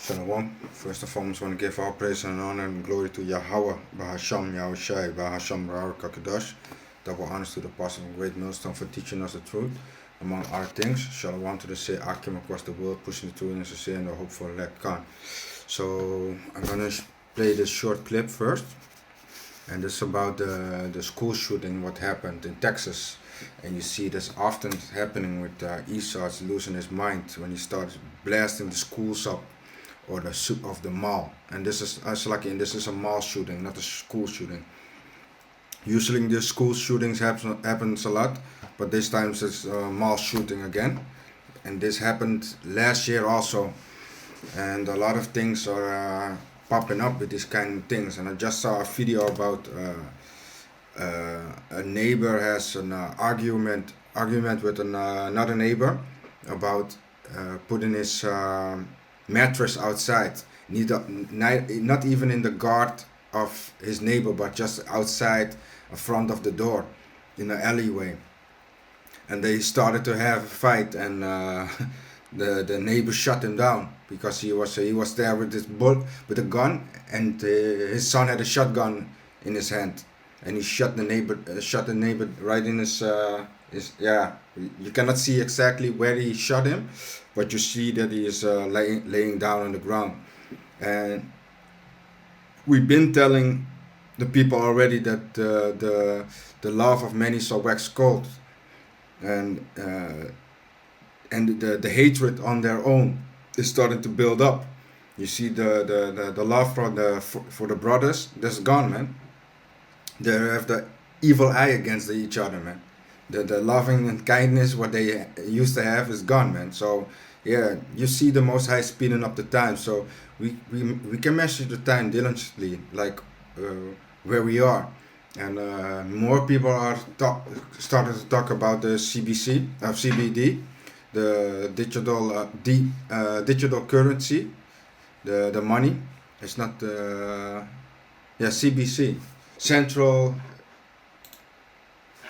Shalom. First and foremost, I want to give all praise and honor and glory to Yahweh, Bahasham, Yahushai, Bahasham, Ra'ar Kakadash. Double honors to the Apostle of Great Millstone for teaching us the truth, among other things. Shalom to the Say Akim across the world, pushing the truth and sincere and the hope for elect Khan. So, I'm going to play this short clip first. And this is about the school shooting, what happened in Texas. And you see this often happening with Esau's losing his mind when he starts blasting the schools up or the of the mall. And this is this is a mall shooting, not a school shooting. Usually the school shootings happens a lot, but this time it's a mall shooting again. And this happened last year also. And a lot of things are popping up with these kind of things. And I just saw a video about a neighbor has an argument with another neighbor about putting his mattress outside, not even in the guard of his neighbor, but just outside in front of the door in the alleyway. And they started to have a fight, and the neighbor shut him down because he was there with with a gun, and his son had a shotgun in his hand, and he shot the neighbor right in his yeah. You cannot see exactly where he shot him, but you see that he is laying down on the ground. And we've been telling the people already that the love of many shall wax cold, and the hatred on their own is starting to build up. You see the love for the brothers, that's gone, man. They have the evil eye against each other, man. The loving and kindness what they used to have is gone, man. So yeah, you see the Most High speeding up the time, so we can measure the time diligently, like where we are. And more people are starting to talk about the CBD, the digital currency, the money. It's not CBC, Central.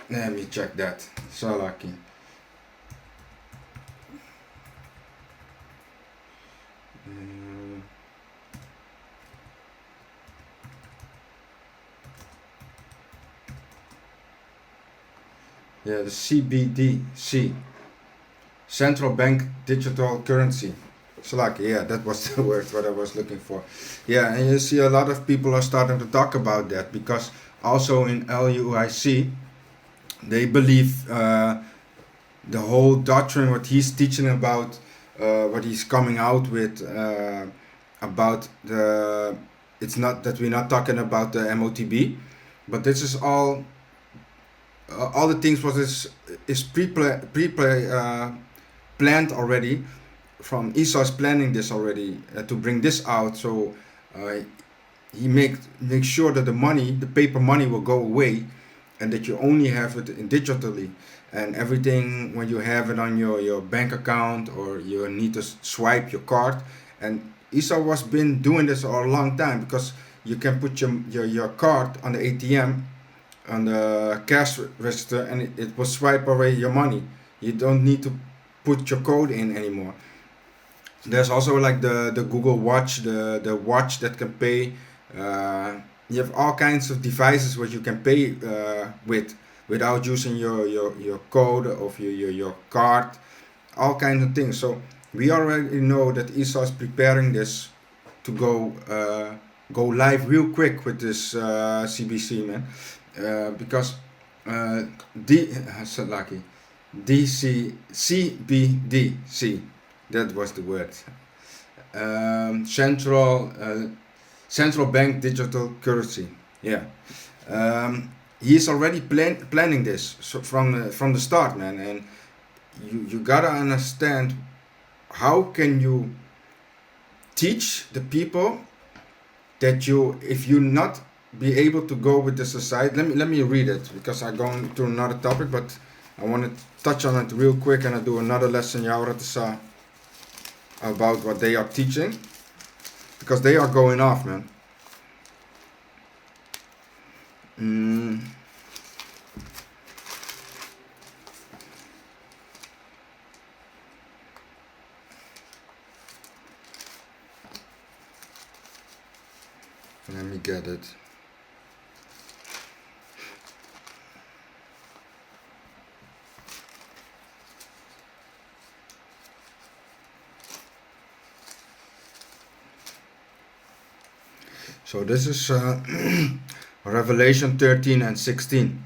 Let me check that. Salaki. The CBDC, Central Bank Digital Currency. Salaki, yeah, that was the word what I was looking for. Yeah, and you see a lot of people are starting to talk about that, because also in LUIC, they believe the whole doctrine what he's teaching about, what he's coming out with about the. It's not that we're not talking about the MOTB, but this is all the things what is planned already. From Esau's planning this already to bring this out, so he make sure that the paper money will go away, and that you only have it digitally, and everything when you have it on your bank account, or you need to swipe your card. And Esau was been doing this for a long time, because you can put your card on the ATM, on the cash register, and it will swipe away your money. You don't need to put your code in anymore. There's also like the Google Watch, the watch that can pay. You have all kinds of devices where you can pay without using your code of your card, all kinds of things. So we already know that Esau is preparing this to go live real quick with this CBC, man, because CBDC, that was the word. Central Bank Digital Currency. Yeah. He is already planning this from the start, man. And you gotta understand, how can you teach the people that if you not be able to go with the society. Let me read it, because I'm going to another topic, but I want to touch on it real quick, and I do another lesson about what they are teaching, because they are going off, man. Let me get it. So this is Revelation 13 and 16.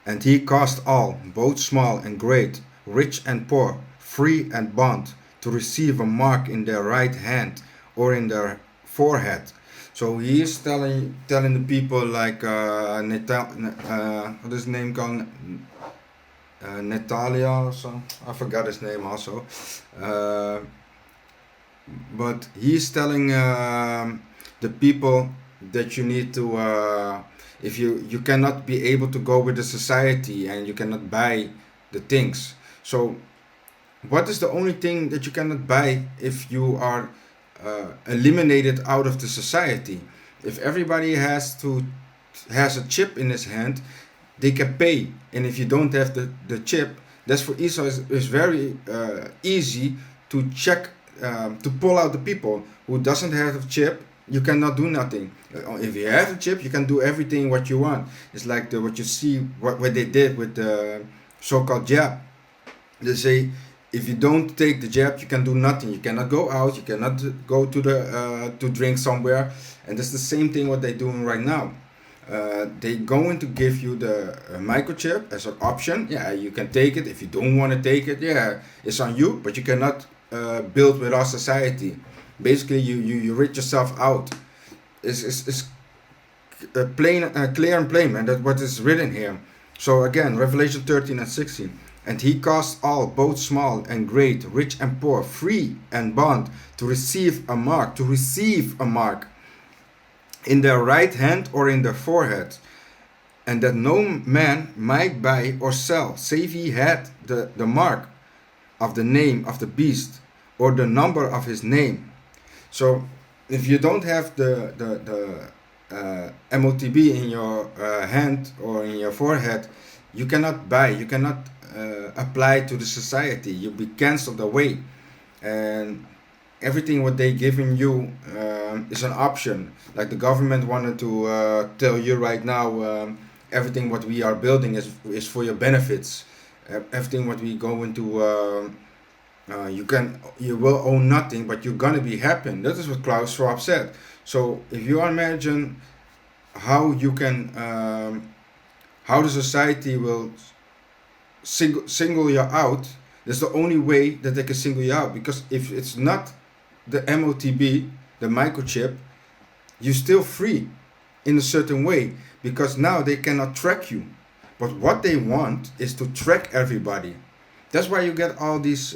And he caused all, both small and great, rich and poor, free and bond, to receive a mark in their right hand or in their forehead. So he is telling the people like what is his name called? Natalia or something. I forgot his name also. But he's telling the people that you need to if you cannot be able to go with the society and you cannot buy the things. So what is the only thing that you cannot buy if you are eliminated out of the society? If everybody has a chip in his hand, they can pay, and if you don't have the chip, that's for Esau is very easy to check, to pull out the people who doesn't have a chip. You cannot do nothing. If you have a chip, you can do everything what you want. It's like what you see what they did with the so-called jab. They say if you don't take the jab, you can do nothing. You cannot go out. You cannot go to the to drink somewhere. And that's the same thing what they're doing right now. They going to give you the microchip as an option. Yeah, you can take it. If you don't want to take it, yeah, it's on you. But you cannot build with our society. Basically, you rid yourself out. It's plain, clear and plain, and that's what is written here. So again, Revelation 13 and 16. And he caused all, both small and great, rich and poor, free and bond, to receive a mark, in their right hand or in their forehead, and that no man might buy or sell, save he had the mark of the name of the beast, or the number of his name. So if you don't have the MOTB in your hand or in your forehead, you cannot buy, you cannot apply to the society. You'll be cancelled away, and everything what they giving you is an option. Like the government wanted to tell you right now, everything what we are building is for your benefits. Everything what we go into, you will own nothing, but you're gonna be happy. That is what Klaus Schwab said. So if you imagine how you can, how the society will single you out, that's the only way that they can single you out. Because if it's not the MOTB, the microchip, you're still free in a certain way, because now they cannot track you. But what they want is to track everybody. That's why you get all these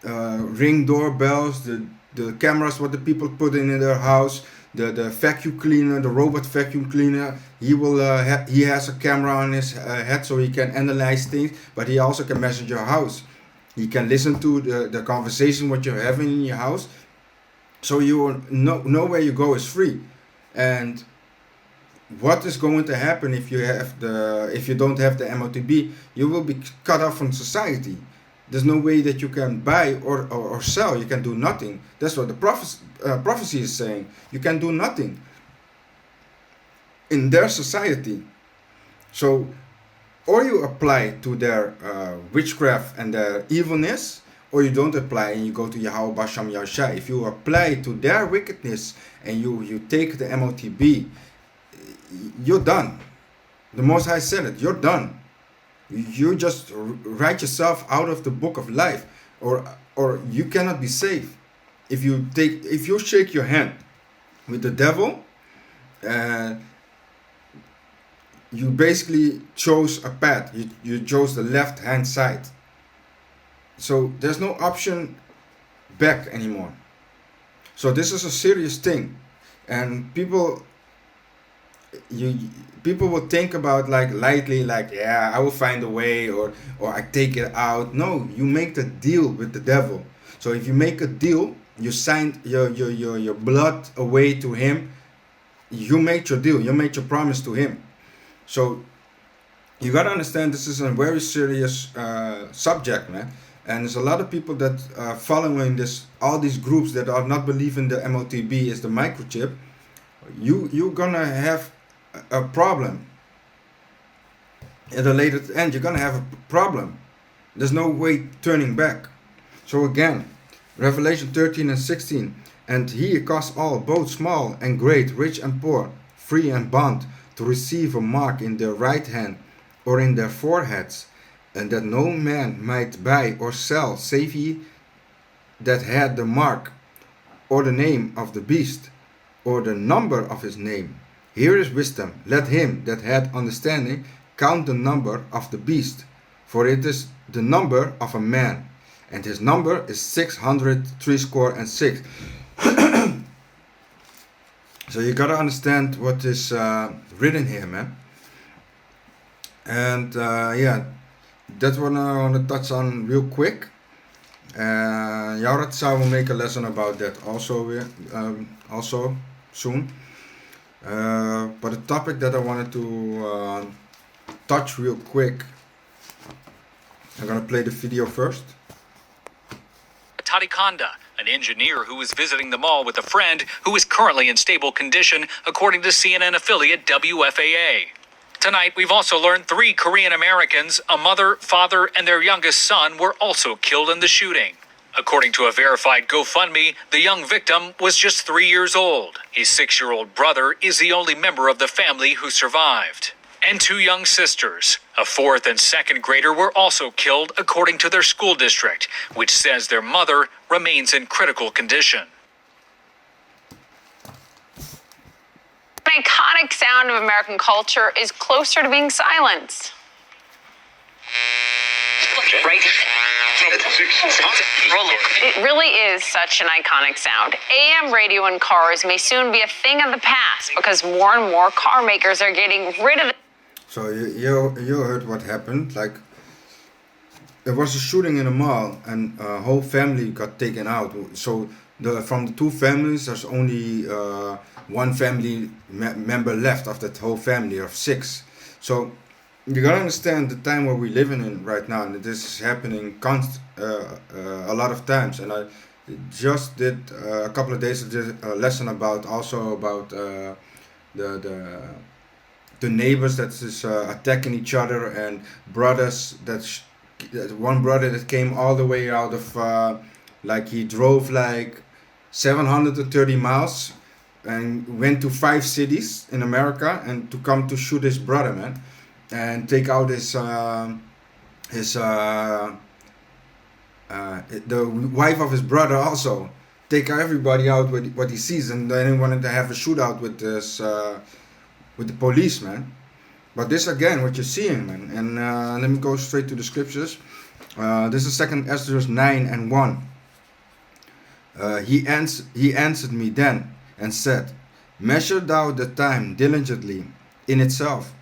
Ring doorbells, the cameras what the people put in their house, the vacuum cleaner, the robot vacuum cleaner. He has a camera on his head, so he can analyze things, but he also can measure your house. He can listen to the conversation what you're having in your house. So you know where you go is free. And what is going to happen if you don't have the MOTB? You will be cut off from society. There's no way that you can buy or sell. You can do nothing. That's what the prophecy is saying. You can do nothing in their society. So, or you apply to their witchcraft and their evilness, or you don't apply and you go to Yahweh Basham Yahushai. If you apply to their wickedness and you take the MOTB, you're done. The Most High said it. You're done. You just write yourself out of the book of life, or you cannot be saved. If you shake your hand with the devil, you basically chose a path. You chose the left hand side. So there's no option back anymore. So this is a serious thing, and people will think about like lightly, like, yeah, I will find a way, or I take it out. No, you make the deal with the devil. So if you make a deal, you signed your blood away to him. You made your deal. You made your promise to him. So you gotta understand, this is a very serious subject, man. And there's a lot of people that are following this, all these groups that are not believing the MOTB is the microchip. you're gonna have a problem. At the later end, you're gonna have a problem. There's no way turning back. So again, Revelation 13 and 16. And he caused all, both small and great, rich and poor, free and bond, to receive a mark in their right hand or in their foreheads, and that no man might buy or sell save he that had the mark, or the name of the beast, or the number of his name. Here is wisdom. Let him that had understanding count the number of the beast, for it is the number of a man, and his number is 666. So you gotta understand what is written here, man. And yeah, that's what I want to touch on real quick. Yaratsa will make a lesson about that also soon. But the topic that I wanted to touch real quick, I'm gonna play the video first. Tadikonda, an engineer who was visiting the mall with a friend who is currently in stable condition, according to CNN affiliate WFAA. Tonight, we've also learned 3 Korean Americans, a mother, father, and their youngest son, were also killed in the shooting. According to a verified GoFundMe, the young victim was just 3 years old. His 6-year-old brother is the only member of the family who survived. And 2 young sisters, a 4th and 2nd grader, were also killed according to their school district, which says their mother remains in critical condition. An iconic sound of American culture is closer to being silenced. It really is such an iconic sound. AM radio in cars may soon be a thing of the past because more and more car makers are getting rid of it. So you heard what happened. Like, there was a shooting in a mall and a whole family got taken out. So from the 2 families, there's only 1 family member left of that whole family of 6. So you gotta understand the time where we're living in right now, and this is happening a lot of times. And I just did a couple of days ago a lesson about the neighbors that is attacking each other, and brothers that one brother that came all the way out of like he drove like 730 miles and went to 5 cities in America and to come to shoot his brother, man, and take out the wife of his brother also, take everybody out with what he sees, and then he wanted to have a shootout with this with the police, man. But this again, what you're seeing, man. And let me go straight to the scriptures. This is 2 Esdras 9 and 1. He answered me then and said, measure thou the time diligently in itself,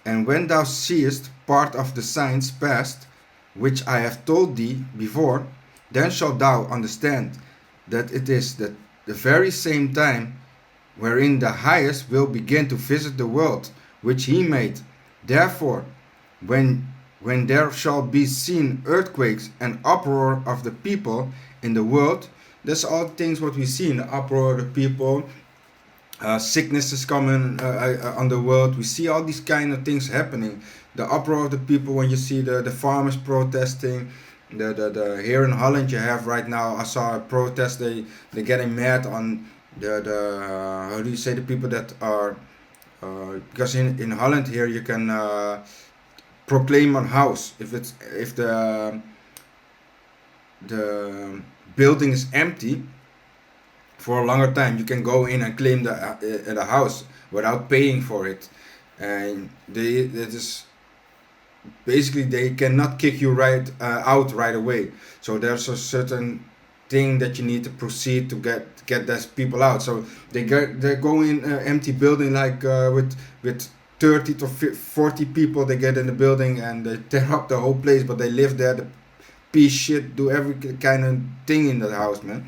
and when thou seest part of the signs past, which I have told thee before, then shalt thou understand that it is the very same time wherein the highest will begin to visit the world which he made. Therefore, when there shall be seen earthquakes and uproar of the people in the world, that's all things what we see in the uproar of the people. Sickness is coming on the world. We see all these kind of things happening. The uproar of the people, when you see the farmers protesting. The here in Holland you have right now, I saw a protest. They're getting mad on the how do you say, the people that are because in Holland here you can proclaim a house if the building is empty for a longer time. You can go in and claim the house without paying for it, and they cannot kick you out right away. So there's a certain thing that you need to proceed to get those people out. So they go in an empty building like with 30 to 40 people. They get in the building and they tear up the whole place, but they live there. The piece shit, do every kind of thing in the house, man.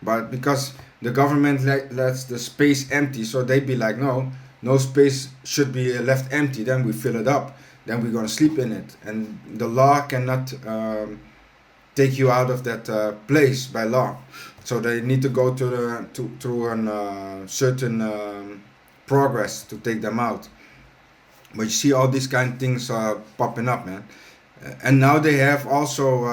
But because the government lets the space empty, so they be like, no space should be left empty. Then we fill it up. Then we're gonna sleep in it, and the law cannot take you out of that place by law. So they need to go through a certain progress to take them out. But you see all these kind of things popping up, man. And now they have also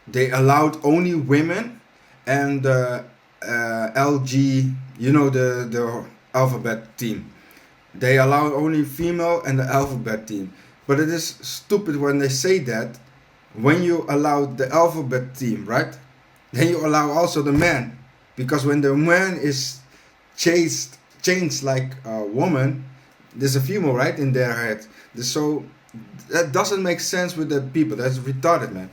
they allowed only women and LG, the alphabet team. They allow only female and the alphabet team. But it is stupid when they say that. When you allow the alphabet team, right? Then you allow also the man. Because when the man is changed like a woman, there's a female, right, in their head. So that doesn't make sense with the people. That's retarded, man.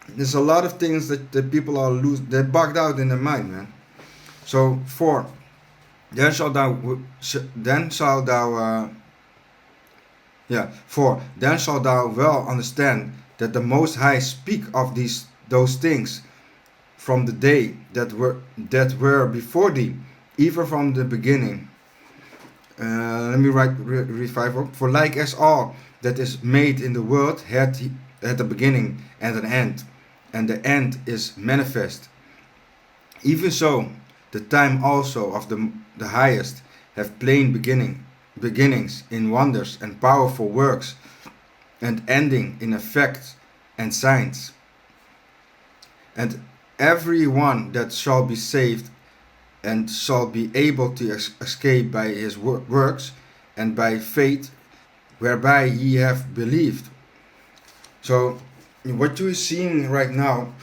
There's a lot of things that the people are they're bugged out in their mind, man. So 4. Then shalt thou 4. Then shalt thou well understand that the Most High speak of those things from the day that were before thee, even from the beginning. Let me read 5. For like as all that is made in the world had a beginning and an end, and the end is manifest. Even so, the time also of the highest have plain beginnings in wonders and powerful works, and ending in effects and signs. And every one that shall be saved and shall be able to escape by his works and by faith whereby ye have believed. So what you are seeing right now,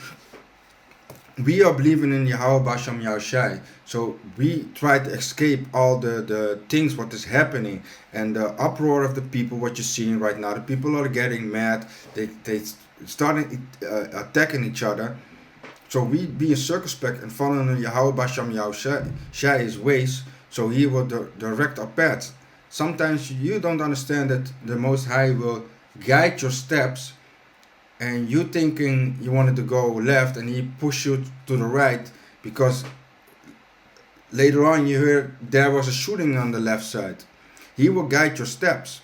we are believing in Yahweh Basham Yahushai. So we try to escape all the things what is happening and the uproar of the people. What you're seeing right now, the people are getting mad. They starting attacking each other. So we be circumspect and following Yahweh Basham Yahushui's ways. So He will direct our paths. Sometimes you don't understand that the Most High will guide your steps, and you thinking you wanted to go left and He push you to the right, because later on you hear there was a shooting on the left side. He will guide your steps.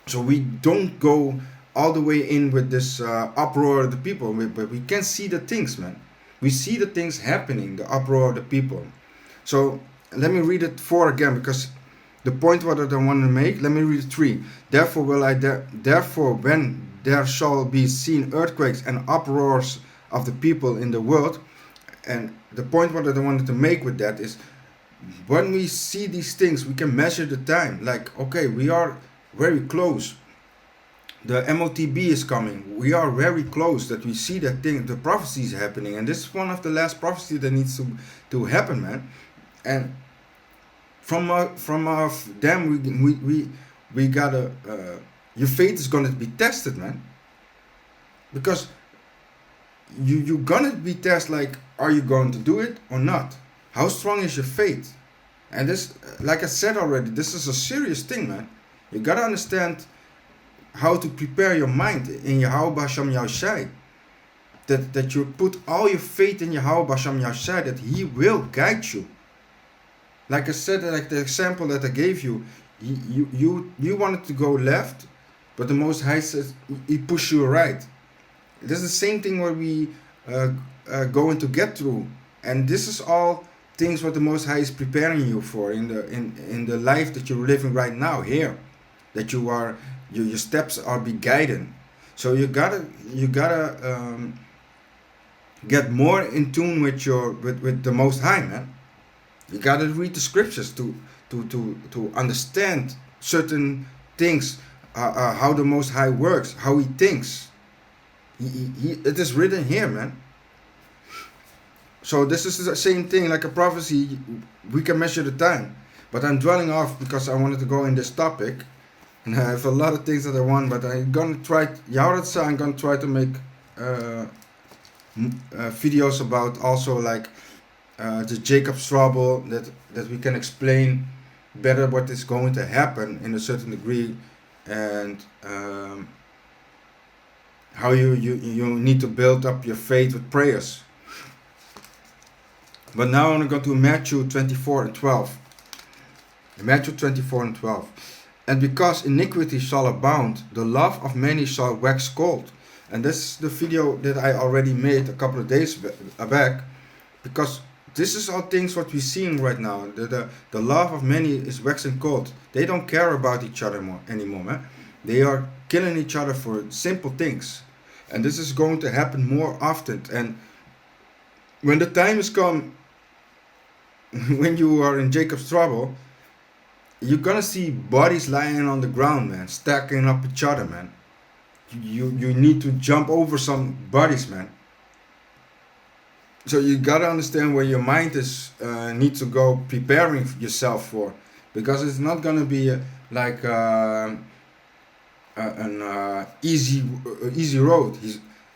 So we don't go all the way in with this uproar of the people, but we can see the things, man. We see the things happening, the uproar of the people. So let me read it 4 again, because the point what I want to make, let me read 3. Therefore when there shall be seen earthquakes and uproars of the people in the world. And the point what I wanted to make with that is, when we see these things, we can measure the time. Like, okay, we are very close. The MOTB is coming. We are very close that we see that thing, the prophecy is happening. And this is one of the last prophecies that needs to happen, man. And from them, we gotta, your faith is gonna be tested, man. Because you're gonna be tested, like, are you going to do it or not? How strong is your faith? And this, like I said already, this is a serious thing, man. You gotta understand how to prepare your mind in Yahweh Basham Yahushai. That you put all your faith in Yahweh Basham Yahushai, that He will guide you. Like I said, like the example that I gave you, you wanted to go left, but the Most High says He pushed you right. This is the same thing where we going to get through, and this is all things what the Most High is preparing you for in the life that you're living right now here, that you are your steps are be guided. So you gotta get more in tune with the Most High, man. You gotta read the scriptures to understand certain things, how the Most High works, how He thinks. It is written here, man. So this is the same thing, like a prophecy. We can measure the time, but I'm dwelling off because I wanted to go in this topic, and I have a lot of things that I want. But I'm gonna try. I'm gonna try to make videos about also like the Jacob's trouble, that we can explain better what is going to happen in a certain degree, and how you need to build up your faith with prayers. But now I'm going to go to Matthew 24 and 12. Matthew 24 and 12. And because iniquity shall abound, the love of many shall wax cold. And this is the video that I already made a couple of days back, because this is all things what we're seeing right now. The love of many is waxing cold. They don't care about each other anymore, man. They are killing each other for simple things. And this is going to happen more often. And when the time has come, when you are in Jacob's trouble, you're gonna see bodies lying on the ground, man, stacking up each other, man. You need to jump over some bodies, man. So you gotta understand where your mind is need to go preparing yourself for, because it's not gonna be like an easy road.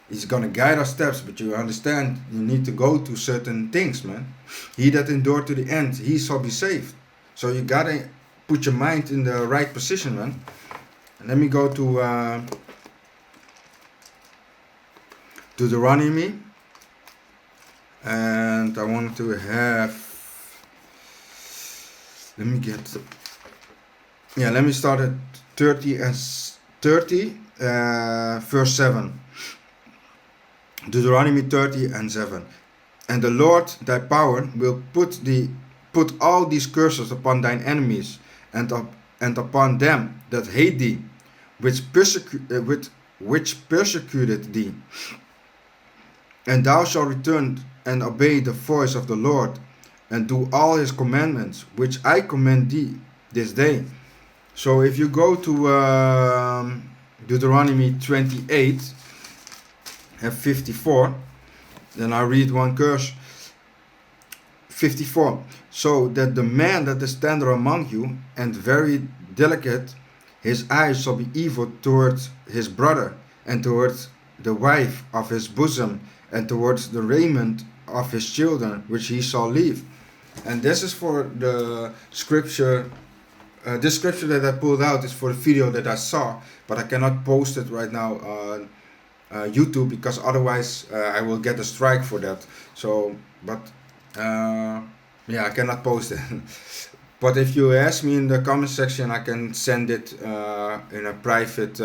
He's gonna guide our steps, but you understand you need to go to certain things, man. He that endured to the end, he shall be saved. So you gotta put your mind in the right position, man. And let me go to Deuteronomy, and I want to have, let me start at 30 verse 7. Deuteronomy 30 and 7. And the Lord thy power will put all these curses upon thine enemies, and upon them that hate thee, which persecuted thee. And thou shalt return and obey the voice of the Lord, and do all his commandments, which I command thee this day. So if you go to Deuteronomy 28 and 54, then I read one curse. 54. So that the man that is tender among you, and very delicate, his eyes shall be evil towards his brother, and towards the wife of his bosom, and towards the raiment of his children, which he shall leave. And this is for the scripture. This scripture that I pulled out is for the video that I saw, but I cannot post it right now on YouTube, because otherwise I will get a strike for that. So, but yeah, I cannot post it. But if you ask me in the comment section, I can send it in a private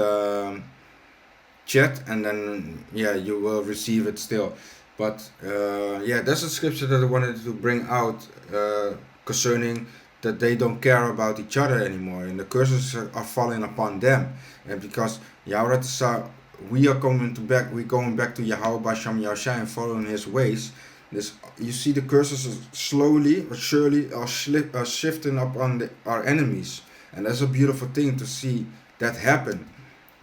chat, and then yeah, you will receive it still. But yeah, that's a scripture that I wanted to bring out concerning that they don't care about each other anymore, and the curses are falling upon them. And because Yahweh, we are going back to Yahweh Basham Yahushua and following his ways. This, you see, the curses slowly but surely are shifting up on our enemies, and that's a beautiful thing to see that happen.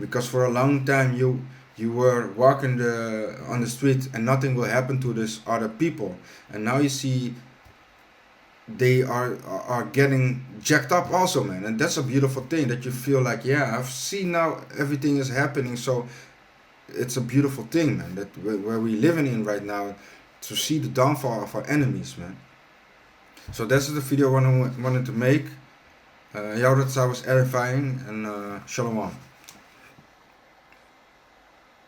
Because for a long time you were walking on the street and nothing will happen to these other people, and now you see they are getting jacked up also, man. And that's a beautiful thing, that you feel like, yeah, I've seen now everything is happening. So it's a beautiful thing, man, that where we're living in right now, to see the downfall of our enemies, man. So that's the video I wanted to make. Yahweh was edifying, and shalom.